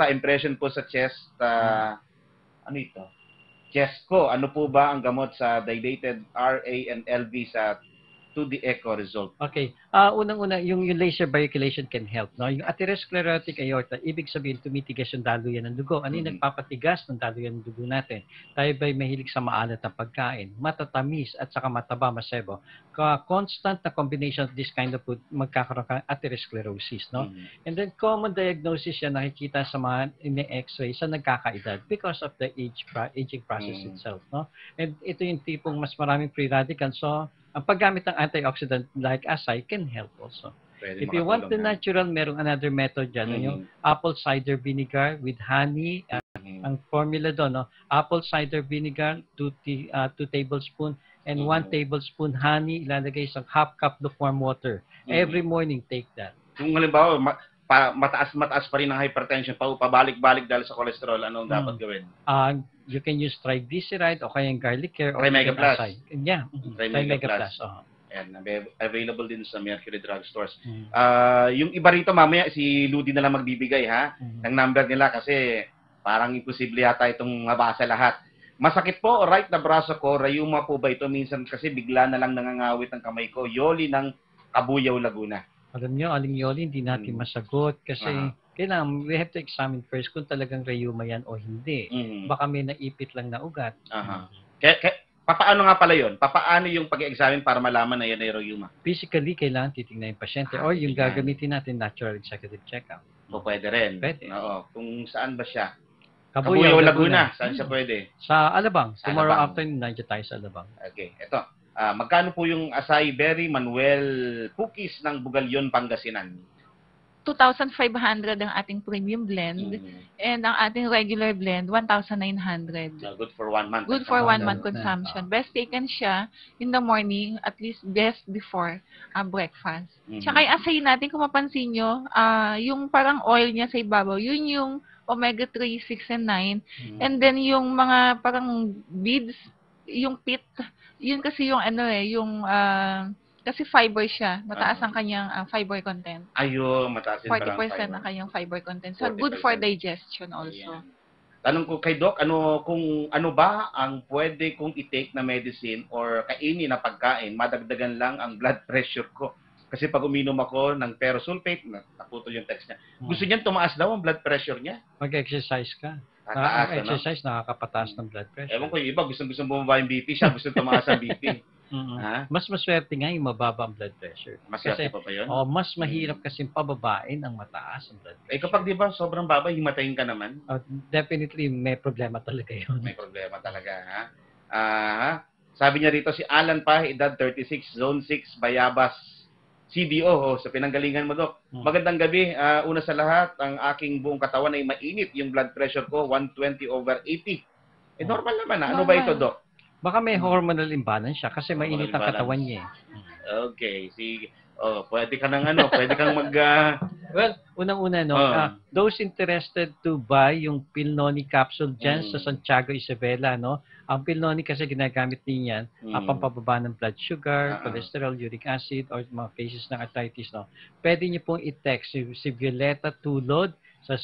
impression po sa chest, ano ito? Chest ko, ano po ba ang gamot sa dilated RA and LV sa 2D echo result? Okay. Unang-una, yung laser biochylation can help. No? Yung atherosclerotic aorta, ibig sabihin, tumitigas yung daluyan ng dugo. Ano yung nagpapatigas ng daluyan ng dugo natin? Tayo ba'y mahilig sa maalat na pagkain, matatamis, at saka mataba, masebo? Constant na combination of this kind of food, magkakaroon ka atherosclerosis. No? And then, common diagnosis yan nakikita sa mga x-ray sa nagkakaedad because of the aging process itself. No? And ito yung tipong mas maraming free radicals. So, ang paggamit ng antioxidant like acai can help also. Pwede If you want the natural, merong another method dyan. Yung apple cider vinegar with honey. Ang formula doon, no? Apple cider vinegar, 2 tablespoon and 1 tablespoon honey, ilalagay sa half cup lukewarm water. Every morning, take that. Kung halimbawa, mataas pa rin ang hypertension, pabalik-balik dahil sa cholesterol, anong dapat gawin? You can use triglyceride o kaya garlic care or Trimega Plus. Yeah, Trimega Plus. Ayan, available din sa Mercury Drug Stores. Yung iba rito, mamaya si Ludi na lang magbibigay ng number nila kasi parang imposible yata itong mabasa lahat. Masakit po, right na braso ko, rayuma po ba ito? Minsan kasi bigla na lang nangangawit ang kamay ko. Yoli ng Cabuyao, Laguna. Alam nyo, Aling Yoli, hindi natin masagot kasi kailangan, we have to examine first kung talagang rayuma yan o hindi. Baka may naipit lang na ugat. Papaano nga pala yun? Papaano yung pag-examine para malaman na yan ay rayuma? Physically, kailangan titignan yung pasyente or yung gagamitin natin natural executive check-up. O pwede rin. Pwede. Oo. Kung saan ba siya? Cabuyao, Laguna. Saan siya pwede? Sa Alabang. Tomorrow afternoon, nandiyan tayo sa Alabang. Okay. Ito. Magkano po yung Acai Berry Manuel Cookies ng Bugalyon, Pangasinan? 2,500 ang ating premium blend and ang ating regular blend 1,900. Good for 1 month. Good for 1 month consumption. Best taken siya in the morning, at least best before breakfast. Tsaka yung acai natin, kung mapansin nyo, yung parang oil niya sa ibabaw, yun yung omega-3, 6, and 9. And then yung mga parang beads, yung pit, yun kasi yung kasi fiber siya. Mataas ang kanyang fiber content. Ayun, mataas din 40% ang kanyang fiber content. So, 40%. Good for digestion also. Tanong ko kay Doc, ano ba ang pwede kong i-take na medicine or kainin na pagkain, madagdagan lang ang blood pressure ko? Kasi pag uminom ako ng ferrosulfate, naputol yung text niya. Gusto niyan tumaas daw ang blood pressure niya. Mag-exercise ka. Exercise, nakakapataas ng blood pressure. Ewan ko yung iba, gusto bumaba yung BP siya, gusto tumaas ang BP. Mas maswerte nga yung mababa ang blood pressure. Maswerte pa yun? Mas mahirap kasi pababain ang mataas ang blood pressure. Kapag di ba sobrang baba, himatayin ka naman? Definitely, may problema talaga yun. May problema talaga, Sabi niya rito, si Alan pa, edad 36, Zone 6, Bayabas, CDO, sa pinanggalingan mo, Doc. Magandang gabi. Una sa lahat, ang aking buong katawan ay mainit. Yung blood pressure ko, 120/80. Normal naman. Ano ba ito, Doc? Baka may hormonal imbalance siya kasi mainit ang katawan niya. Okay, sige. Pwede ka mag... Well, unang-una, those interested to buy yung Pilnoni capsule dyan sa Santiago Isabela, ang Pilnoni kasi ginagamit din yan, pampababa ng blood sugar, cholesterol, uric acid, or mga cases ng arthritis, Pwede niyo pong i-text si Violeta Tulod sa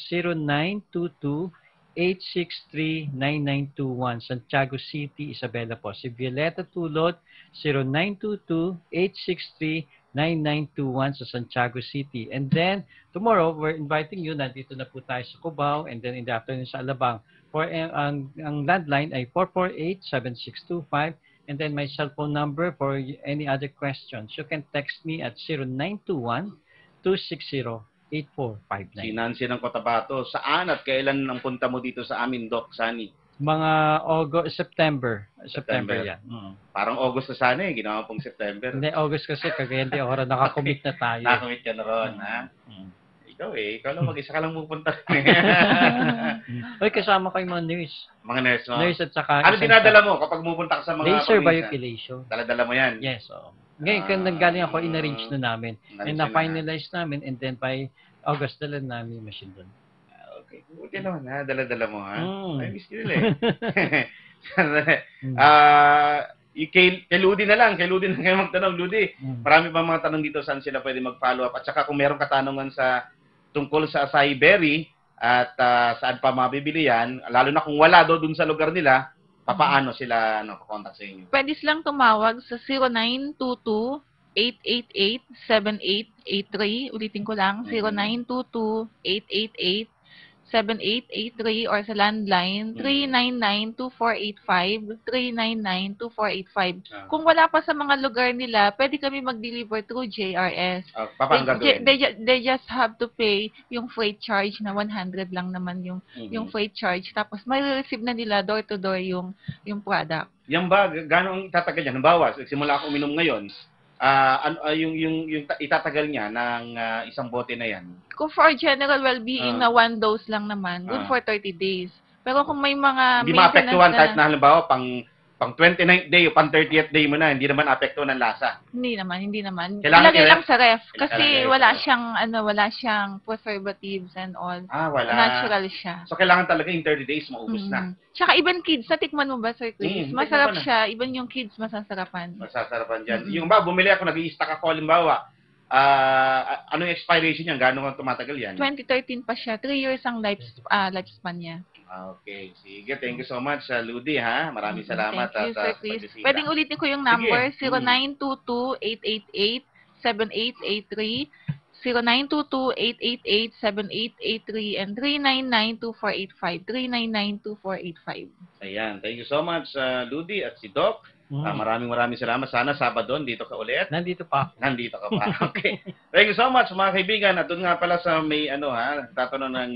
0922-863-9921, Santiago City, Isabela po. Si Violeta Tulod, 0922-863-9921 sa Santiago City. And then, tomorrow, we're inviting you, nandito na po tayo sa Cubao, and then in the afternoon sa Alabang. For ang landline ay 448-7625, and then my cell phone number for any other questions. You can text me at 0921-260-8459. Si Nancy ng Cotabato, saan at kailan ang punta mo dito sa amin, Doc Sani? Mga September yan. Parang August na sana ginawa pong September. Hindi, August kasi kagaya hindi ako nakakommit na tayo. Nakakommit ka na ron, Ikaw lang mag-isa ka lang pupunta. Oy, kasama ko yung mga nurse. Mga nurse, no? Nurse at saka... Ano dinadala mo kapag pupunta ka sa mga... Laser biochylation. Dala-dala mo yan? Yes, Ngayon, kung nanggaling ako, in-arrange na namin. And na-finalize namin, and then by August, dala namin yung machine doon. Okay. Buti naman, dala-dala mo, Ay, miss ko nila Kay Ludi na lang. Kay Ludi na kayo magtanong. Ludi, marami pa mga tanong dito saan sila pwede mag-follow up. At saka kung meron katanungan tungkol sa acai berry, at saan pa mabibili yan, lalo na kung wala dun sa lugar nila, papaano sila contact sa inyo? Pwede silang tumawag sa 0922-888-7883. Ulitin ko lang, 0922-888-7883 or sa landline 399-2485, 399-2485. Kung wala pa sa mga lugar nila, pwede kami mag-deliver through JRS. Paano gagawin? They just have to pay yung freight charge na 100 lang naman yung freight charge. Tapos may receive na nila door to door yung product. Yan ba, gano'ng itatagal yan? Halimbawa, simula ako uminom ngayon, yung itatagal niya ng isang bote na yan? Kung for general well-being na 1 dose lang naman, good for 30 days. Pero kung may mga hindi maapektuhan kahit na halimbawa pang 29th day o pang 30th day mo na, hindi naman apektuhan ng lasa. Hindi naman. Kailangan Ilagay lang sa ref. Kailangan Kasi wala siyang preservatives and all. Wala. Natural siya. So, kailangan talaga in 30 days maubos na. Tsaka even kids, natikman mo ba, Sir Chris? Masarap tikman siya. Even yung kids, masasarapan. Masasarapan dyan. Yung ba, bumili ako, nag-i-stock ako, halimbawa, ano yung expiration niyan? Gano'ng tumatagal yan? 2013 pa siya. 3 years ang lifespan niya. Okay. Sige, thank you so much, Ludi, ha? Maraming salamat. Thank you, Sir Chris. pagbisita. Pwedeng ulitin ko yung number, Sige. 0922-888-7883, 0922-888-7883, and 399-2485, 399-2485. Ayan. Thank you so much, Ludi at si Doc. Maraming salamat. Sana Sabado, dito ka ulit. Nandito pa. Nandito ka pa. Okay. Thank you so much, mga kaibigan. At doon nga pala sa may, tatanong ng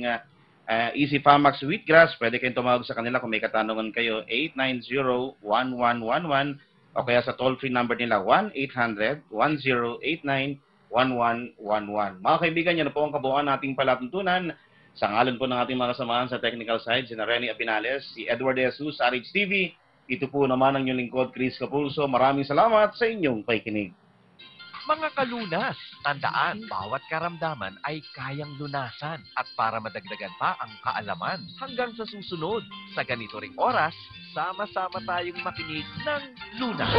Easy Famax Wheatgrass, pwede kayong tumawag sa kanila kung may katanungan kayo, 890-1111 o kaya sa toll-free number nila, 1-800-1089-1111. Mga kaibigan, yan po ang kabuuan nating palatuntunan. Sa ngalan po ng ating mga kasamahan sa technical side, si Rene Abinales, si Edward De Jesus, RH TV. Ito po naman ang inyong lingkod, Chris Capulso. Maraming salamat sa inyong pakikinig. Mga kalunas, tandaan, bawat karamdaman ay kayang lunasan. At para madagdagan pa ang kaalaman, hanggang sa susunod, sa ganito ring oras, sama-sama tayong makinig ng Lunas.